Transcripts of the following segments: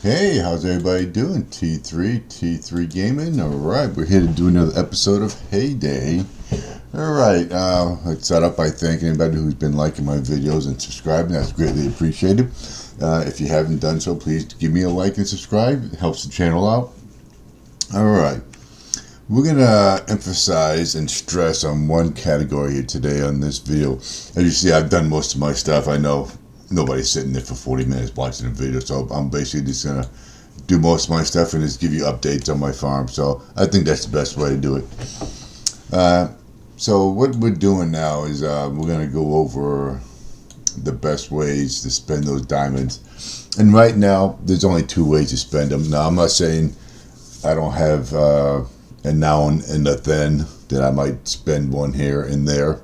Hey, how's everybody doing? T3 Gaming. Alright, we're here to do another episode of Heyday. Alright, let's set up, I think. Anybody who's been liking my videos and subscribing, that's greatly appreciated. If you haven't done so, please give me a like and subscribe. It helps the channel out. Alright, we're going to emphasize and stress on one category here today on this video. As you see, I've done most of my stuff. I know nobody's sitting there for 40 minutes watching a video, so I'm basically just gonna do most of my stuff and just give you updates on my farm. So I think that's the best way to do it. So what we're doing now is we're gonna go over the best ways to spend those diamonds. And right now, there's only two ways to spend them. Now, I'm not saying I don't have a now and a then that I might spend one here and there.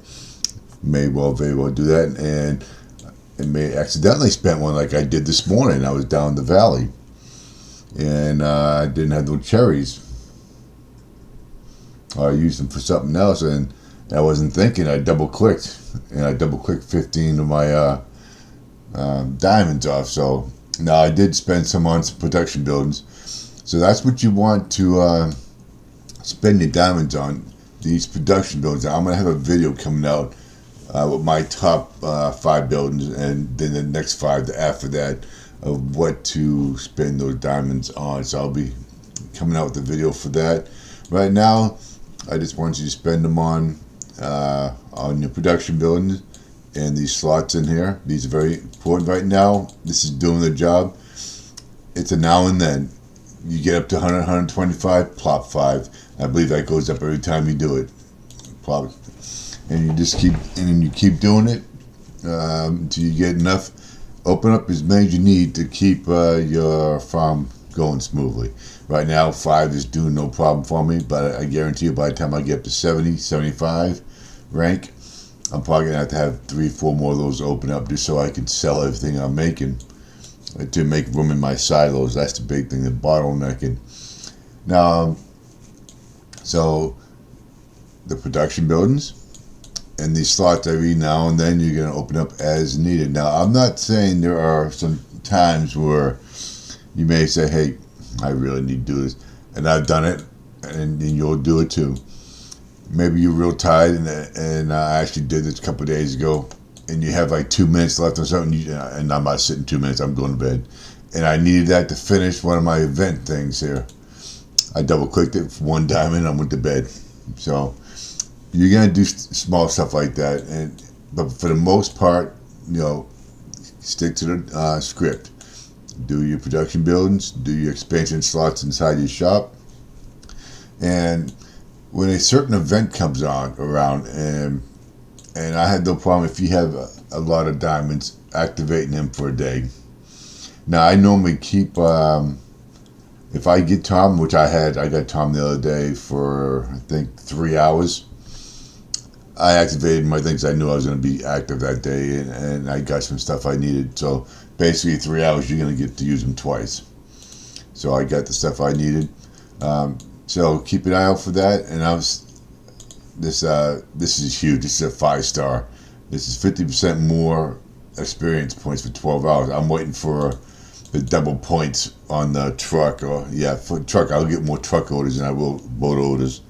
May well, very well do that, and may accidentally spent one like I did this morning. I was down the valley and I didn't have no cherries. I used them for something else and I wasn't thinking. I double clicked 15 of my diamonds off. So now I did spend some on some production buildings. So that's what you want to spend your diamonds on, these production buildings. I'm going to have a video coming out with my top 5 buildings, and then the next 5 after that of what to spend those diamonds on. So I'll be coming out with a video for that. Right now, I just want you to spend them on your production buildings and these slots in here. These are very important right now. This is doing the job. It's a now and then. You get up to 100, 125, plop 5. I believe that goes up every time you do it. Plop. And you just keep doing it until you get enough. Open up as many as you need to keep your farm going smoothly. Right now, 5 is doing no problem for me, but I guarantee you by the time I get up to 70, 75 rank, I'm probably going to have 3, 4 more of those open up just so I can sell everything I'm making to make room in my silos. That's the big thing, the bottlenecking. Now, so the production buildings and these slots every now and then you're going to open up as needed. Now, I'm not saying there are some times where you may say, hey, I really need to do this. And I've done it, and you'll do it too. Maybe you're real tired, and I actually did this a couple of days ago, and you have like 2 minutes left or something, and I'm not sitting 2 minutes, I'm going to bed. And I needed that to finish one of my event things here. I double-clicked it for 1 diamond, I went to bed. So you're gonna do small stuff like that, but for the most part, stick to the script. Do your production buildings, do your expansion slots inside your shop, and when a certain event comes around, and I had no problem if you have a lot of diamonds, activating them for a day. Now I normally keep if I get Tom, which I got Tom the other day for I think 3 hours. I activated my things. I knew I was going to be active that day, and I got some stuff I needed. So basically 3 hours, you're going to get to use them twice. So I got the stuff I needed. So keep an eye out for that. And this is huge. This is a 5-star. This is 50% more experience points for 12 hours. I'm waiting for the double points on the truck. For truck, I'll get more truck orders than I will boat orders.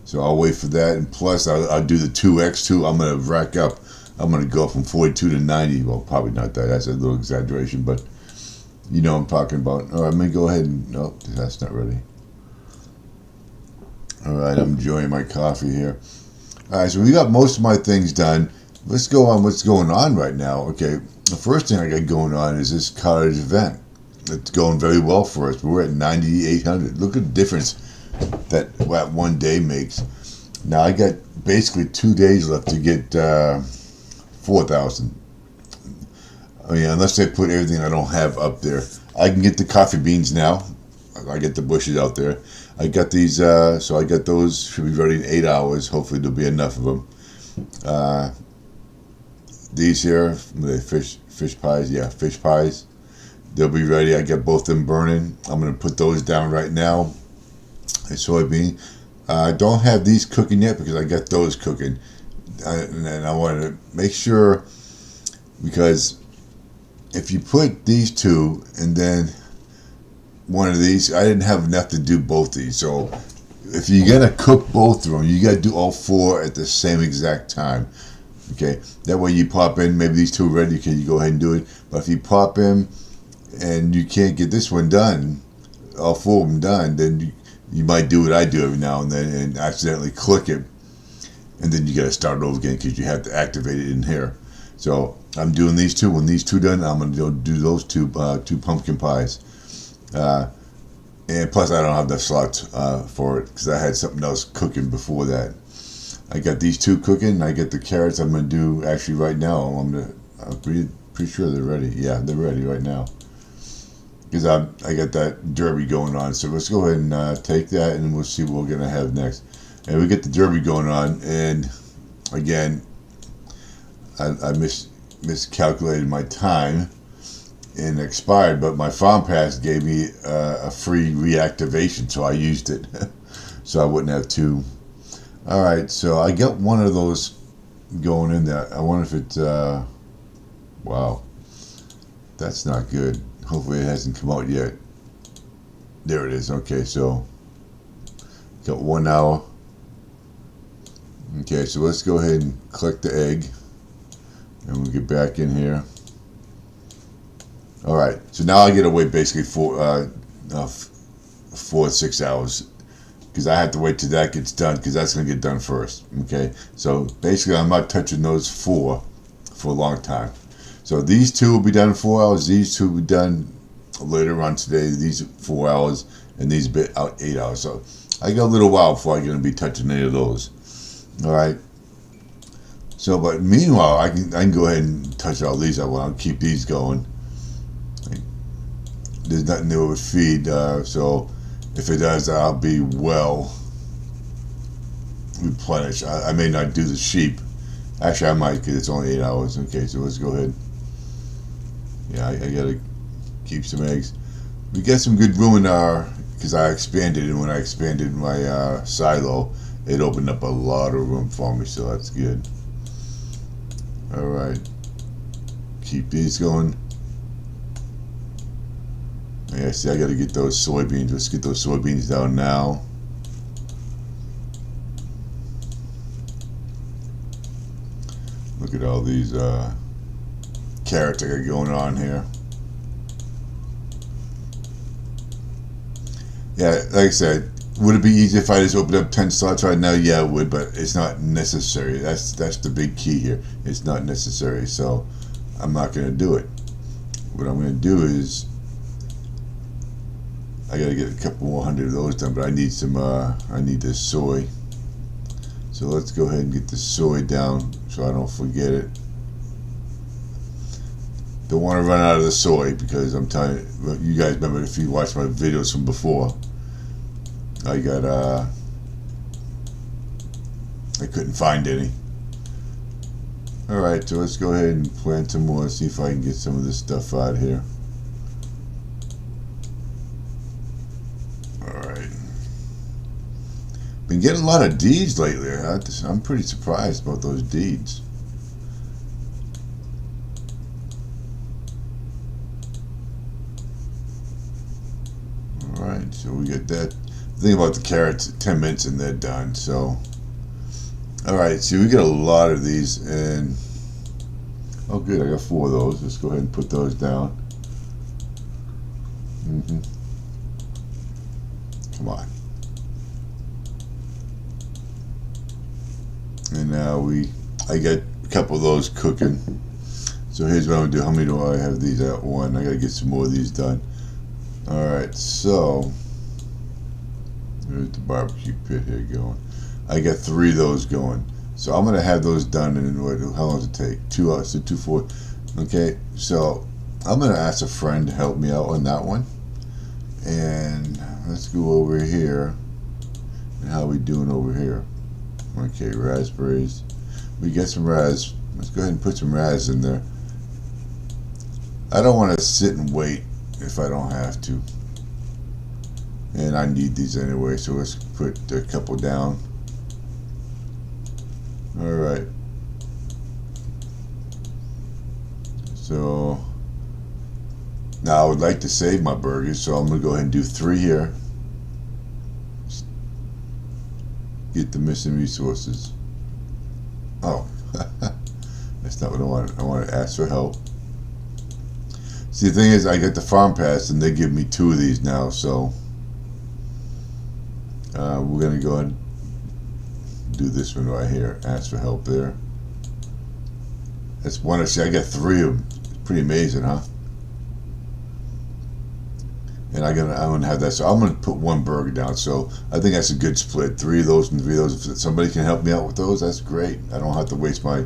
So I'll wait for that, and plus I'll do the 2x too. I'm gonna rack up. I'm gonna go from 42 to 90. Well, probably not that. That's a little exaggeration, but you know what I'm talking about. All right, let me go ahead and no, that's not ready. All right, I'm enjoying my coffee here. All right, so we got most of my things done. Let's go on what's going on right now. Okay, the first thing I got going on is this cottage event. It's going very well for us. We're at 9,800. Look at the difference that one day makes. Now I got basically 2 days left to get 4,000. I mean, unless they put everything I don't have up there. I can get the coffee beans now. I get the bushes out there. I got these, so I got those. Should be ready in 8 hours. Hopefully there'll be enough of them. These here, the fish pies. Yeah, fish pies. They'll be ready. I got both them burning. I'm gonna put those down right now. A soybean. I don't have these cooking yet because I got those cooking, and I want to make sure, because if you put these two and then one of these. I didn't have enough to do both these, so if you're gonna cook both of them, you gotta do all four at the same exact time. Okay, that way you pop in. Maybe these two are ready, can you go ahead and do it? But if you pop in and you can't get this one done, all four of them done, then you might do what I do every now and then and accidentally click it, and then you gotta start over again because you have to activate it in here. So I'm doing these two. When these two done, I'm gonna go do those two pumpkin pies. And plus, I don't have the slots for it because I had something else cooking before that. I got these two cooking. I get the carrots. I'm gonna do actually right now. I'm pretty sure they're ready. Yeah, they're ready right now because I got that derby going on. So let's go ahead and take that, and we'll see what we're gonna have next. And we get the derby going on, and again, I miscalculated my time and expired, but my farm pass gave me a free reactivation, so I used it, so I wouldn't have two. All right, so I got one of those going in there. I wonder if it's wow, that's not good. Hopefully it hasn't come out yet. There it is. Okay, so got 1 hour. Okay, so let's go ahead and click the egg, and we'll get back in here. All right, so now I get to wait basically 4 to 6 hours because I have to wait till that gets done because that's going to get done first. Okay, so basically I'm not touching those four for a long time. So these two will be done in 4 hours. These two will be done later on today. These 4 hours, and these bit out 8 hours. So I got a little while before I'm going to be touching any of those. All right. So, but meanwhile, I can go ahead and touch all these. I'll keep these going. There's nothing new with feed, so if it does, I'll be well replenished. I may not do the sheep. Actually, I might because it's only 8 hours. Okay, so let's go ahead. Yeah, I gotta keep some eggs. We got some good room in our because I expanded, and when I expanded my silo, it opened up a lot of room for me, so that's good. All right, keep these going. Yeah, see, I gotta get those soybeans. Let's get those soybeans down now. Look at all these carrots I got going on here. Yeah, like I said, would it be easy if I just opened up 10 slots right now? Yeah, it would, but it's not necessary. That's the big key here. It's not necessary, so I'm not gonna do it. What I'm gonna do is I gotta get a couple more hundred of those done, but I need some. I need this soy. So let's go ahead and get the soy down so I don't forget it. Don't want to run out of the soy because I'm telling you, you guys remember if you watched my videos from before, I got I couldn't find any. All right, so let's go ahead and plant some more. See if I can get some of this stuff out here. Been getting a lot of deeds lately. I'm pretty surprised about those deeds. Alright, so we get that. The thing about the carrots, 10 minutes and they're done. So, alright, see, we get a lot of these, and oh good, I got 4 of those. Let's go ahead and put those down. Come on. And now I got a couple of those cooking. So here's what I'm gonna do. How many do I have these at? 1. I gotta get some more of these done. Alright, so there's the barbecue pit here going. I got 3 of those going. So I'm gonna have those done in how long does it take? 2 hours, so 2, 4. Okay, so I'm gonna ask a friend to help me out on that one. And let's go over here. And how are we doing over here? Okay, raspberries. We get some ras. Let's go ahead and put some ras in there. I don't want to sit and wait if I don't have to. And I need these anyway, so let's put a couple down. Alright. So Now I would like to save my burgers, so I'm gonna go ahead and do 3 here. Get the missing resources. Oh, that's not what I wanted. I want to ask for help. See, the thing is, I got the farm pass, and they give me 2 of these now, so we're gonna go ahead and do this one right here. Ask for help there. That's one. I got 3 of them. It's pretty amazing, huh? And I'm gonna have that. So I'm gonna put 1 burger down. So I think that's a good split. 3 of those and 3 of those. If somebody can help me out with those, that's great. I don't have to waste my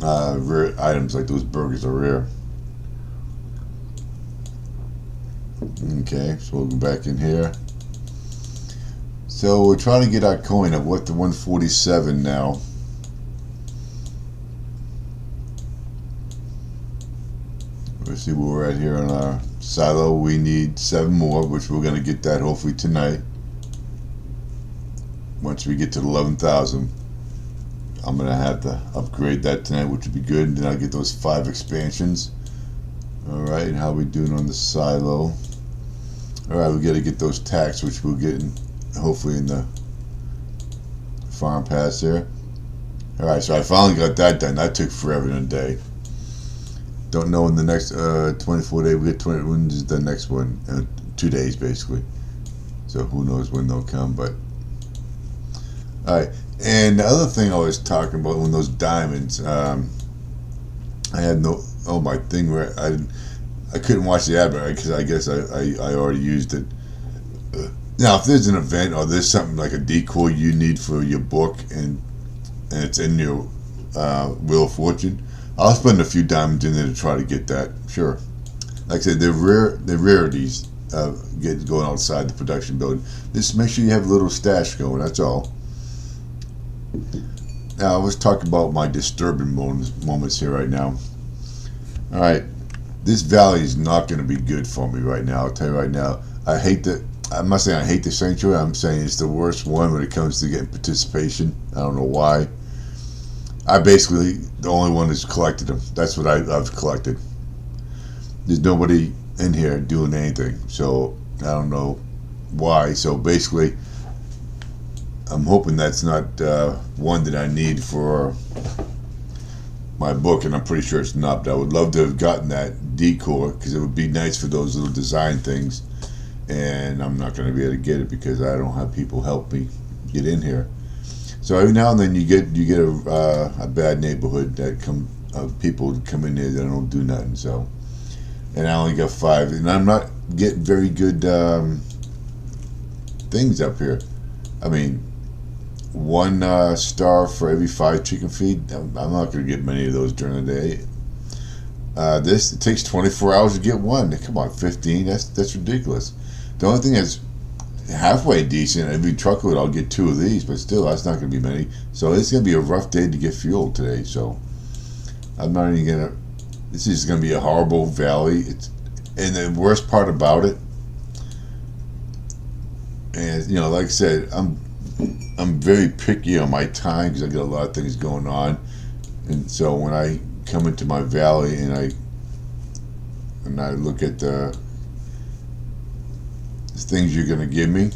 rare items like those burgers are rare. Okay, so we'll go back in here. So we're trying to get our coin of what the 147 now. Let's see where we're at here on our silo. We need 7 more, which we're going to get that hopefully tonight. Once we get to 11,000, I'm going to have to upgrade that tonight, which would be good. And then I'll get those 5 expansions. Alright, and how are we doing on the silo? Alright, we got to get those tacks, which we'll get in, hopefully in the farm pass there. Alright, so I finally got that done. That took forever and a day. Don't know when the next 24 day we get 20. When is the next one? 2 days basically. So who knows when they'll come? But all right. And the other thing I was talking about when those diamonds, I had no. Oh, my thing where I couldn't watch the ad because I guess I already used it. Now, if there's an event or there's something like a decoy you need for your book and it's in your Wheel of Fortune, I'll spend a few diamonds in there to try to get that. Sure. Like I said, they're rarities going outside the production building. Just make sure you have a little stash going. That's all. Now let's talk about my disturbing moments here right now. All right, this valley is not going to be good for me right now. I'll tell you right now. I'm not saying I hate the sanctuary. I'm saying it's the worst one when it comes to getting participation. I don't know why. I basically the only one that's collected them. That's what I've collected. There's nobody in here doing anything, so I don't know why. So basically, I'm hoping that's not one that I need for my book, and I'm pretty sure it's not. But I would love to have gotten that decor because it would be nice for those little design things. And I'm not going to be able to get it because I don't have people help me get in here. So every now and then you get a bad neighborhood that people come in there that don't do nothing. So, and I only got 5, and I'm not getting very good things up here. I mean, 1 star for every 5 chicken feed. I'm not going to get many of those during the day. It takes 24 hours to get 1. Come on, 15. That's ridiculous. The only thing that's halfway decent, every truckload I'll get 2 of these, but still that's not going to be many. So it's going to be a rough day to get fuel today. So I'm not even going to. This is going to be a horrible valley. And the worst part about it, and like I said, I'm very picky on my time because I got a lot of things going on, and so when I come into my valley and I look at the things you're going to give me.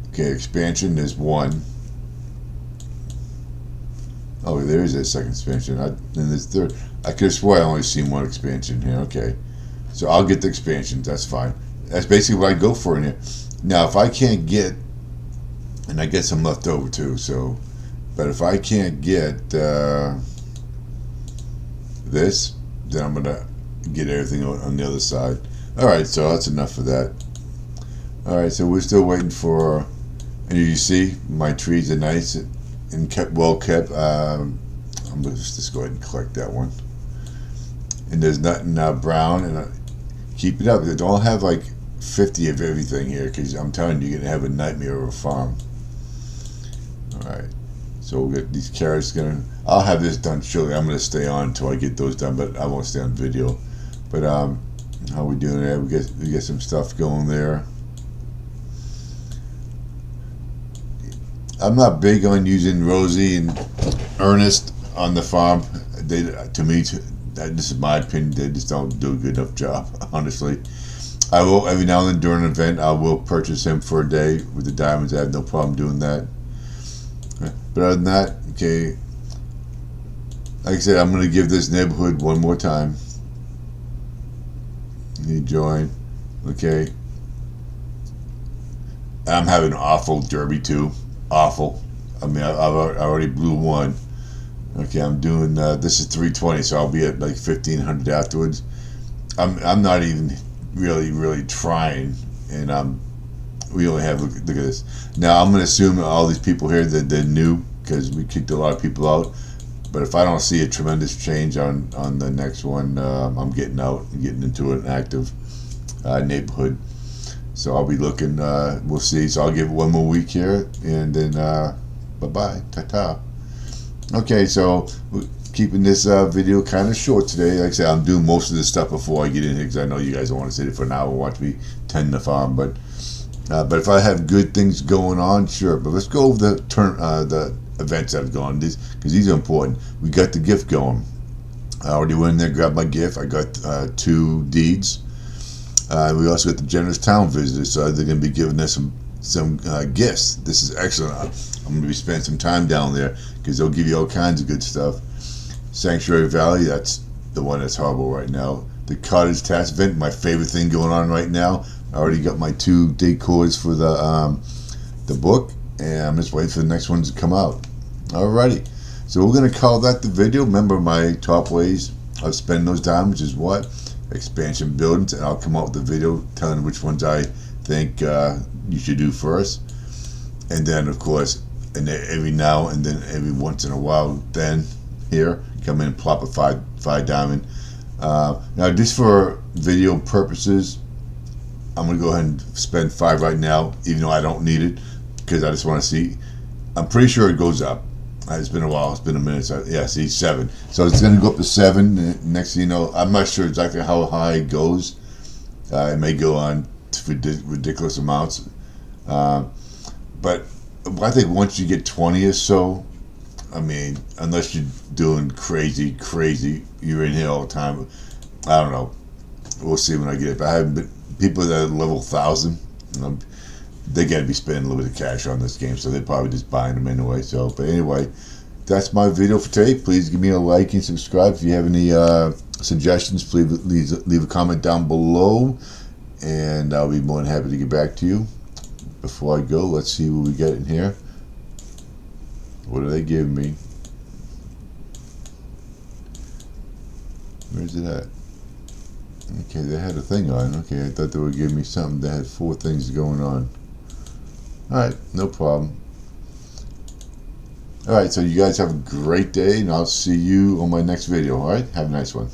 Okay, expansion, there's 1. Oh, there is a second expansion. And there's 3rd. I could have swore I only seen 1 expansion here. Okay, so I'll get the expansions. That's fine. That's basically what I go for in here. Now, if I can't get, and I get some left over too. So, but if I can't get this, then I'm gonna get everything on the other side. Alright, so that's enough of that. Alright, so we're still waiting for, and you see, my trees are nice and well kept. I'm going to just go ahead and collect that one. And there's nothing brown, and keep it up. Don't have like 50 of everything here, because I'm telling you, you're going to have a nightmare of a farm. Alright, so we'll get these carrots going. I'll have this done shortly. I'm going to stay on until I get those done, but I won't stay on video. But, how we doing there? We get some stuff going there. I'm not big on using Rosie and Ernest on the farm. To me, this is my opinion. They just don't do a good enough job, honestly. I will, every now and then during an event, I will purchase him for a day with the diamonds. I have no problem doing that. But other than that, okay, like I said, I'm going to give this neighborhood one more time. You join, okay. I'm having an awful derby too, awful. I mean, I already blew one. Okay, I'm doing this is 320, so I'll be at like 1500 afterwards. I'm not even really trying, and we only have look at this. Now I'm gonna assume all these people here that they're new because we kicked a lot of people out. But if I don't see a tremendous change on the next one, I'm getting out and getting into an active neighborhood. So I'll be looking. We'll see. So I'll give it one more week here, and then bye-bye, ta-ta. Okay, so we're keeping this video kind of short today. Like I said, I'm doing most of this stuff before I get in here because I know you guys don't want to sit here for an hour and watch me tend the farm. But if I have good things going on, sure. But let's go over the events that have gone, because these are important. We got the gift going. I already went in there, grabbed my gift. I got 2 deeds. We also got the generous town visitors, so they're going to be giving us some gifts. This is excellent. I'm going to be spending some time down there because they'll give you all kinds of good stuff. Sanctuary Valley, that's the one that's horrible right now. The cottage tax event, my favorite thing going on right now. I already got my 2 decors for the book, and I'm just waiting for the next ones to come out. Alrighty, so we're going to call that the video. Remember, my top ways of spending those diamonds is what? Expansion buildings, and I'll come out with a video telling which ones I think you should do first. And then, of course, and every now and then, every once in a while, then here, come in and plop a five diamond. Now, just for video purposes, I'm going to go ahead and spend 5 right now, even though I don't need it, because I just want to see. I'm pretty sure it goes up. It's been a while. It's been a minute. So, yeah, see, 7. So it's going to go up to 7. Next thing you know, I'm not sure exactly how high it goes. It may go on to ridiculous amounts. But I think once you get 20 or so, I mean, unless you're doing crazy, you're in here all the time. I don't know. We'll see when I get it. But I haven't been. People that are level 1,000, they got to be spending a little bit of cash on this game, so they're probably just buying them anyway. So, but anyway, that's my video for today. Please give me a like and subscribe. If you have any suggestions, please leave a comment down below, and I'll be more than happy to get back to you. Before I go, let's see what we get in here. What are they giving me? Where's it at? Okay, they had a thing on. Okay, I thought they were giving me something. They had 4 things going on. Alright, no problem. Alright, so you guys have a great day, and I'll see you on my next video. Alright, have a nice one.